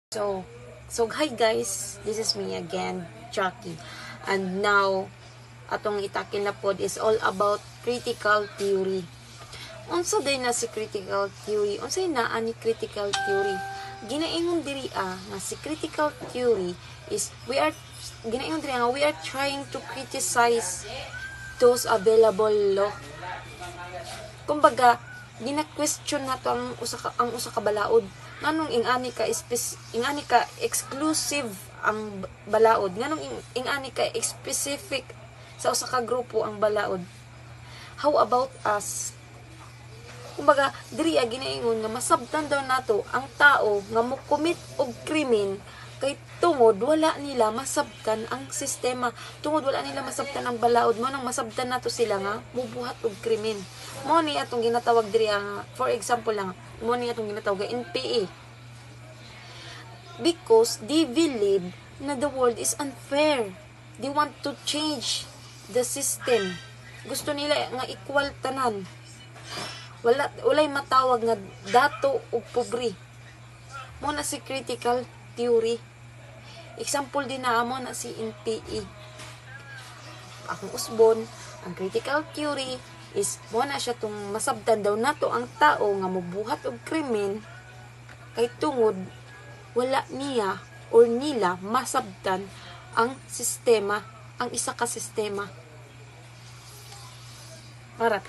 So hi guys, this is me again, Jackie. And now, atong itakin na pod is all about critical theory. Unsa day na si critical theory? Unsay naa ni critical theory? Ginaingon diri nga si critical theory is we are trying to criticize those available law. Kumbaga, gina-question nato ang usa ka balaod. Nganong ingani ka exclusive ang balaod? Nganong ingani ka specific sa usa ka grupo ang balaod? How about us? Kumbaga, diri ginaingon nga masabtan daw nato ang tao nga mo-commit og krimen kay tungod wala nila masabtan ang sistema, tungod wala nila masabtan ang balaod, mo nang masabtan nato sila nga mubuhat og krimen. Mo ni atong ginatawag diri nga, for example lang, mo ni atong ginatawag NPA, because they believe na the world is unfair. They want to change the system. Gusto nila nga equal tanan. Walay matawag nga dato o pobre. Mo na si critical theory. Example din na mo na si NPA. Akong usbon, ang critical theory is mo na siya tong masabtan daw nato ang tao nga mobuhat og krimen kay tungod wala niya or nila masabtan ang sistema, ang isa ka sistema. Para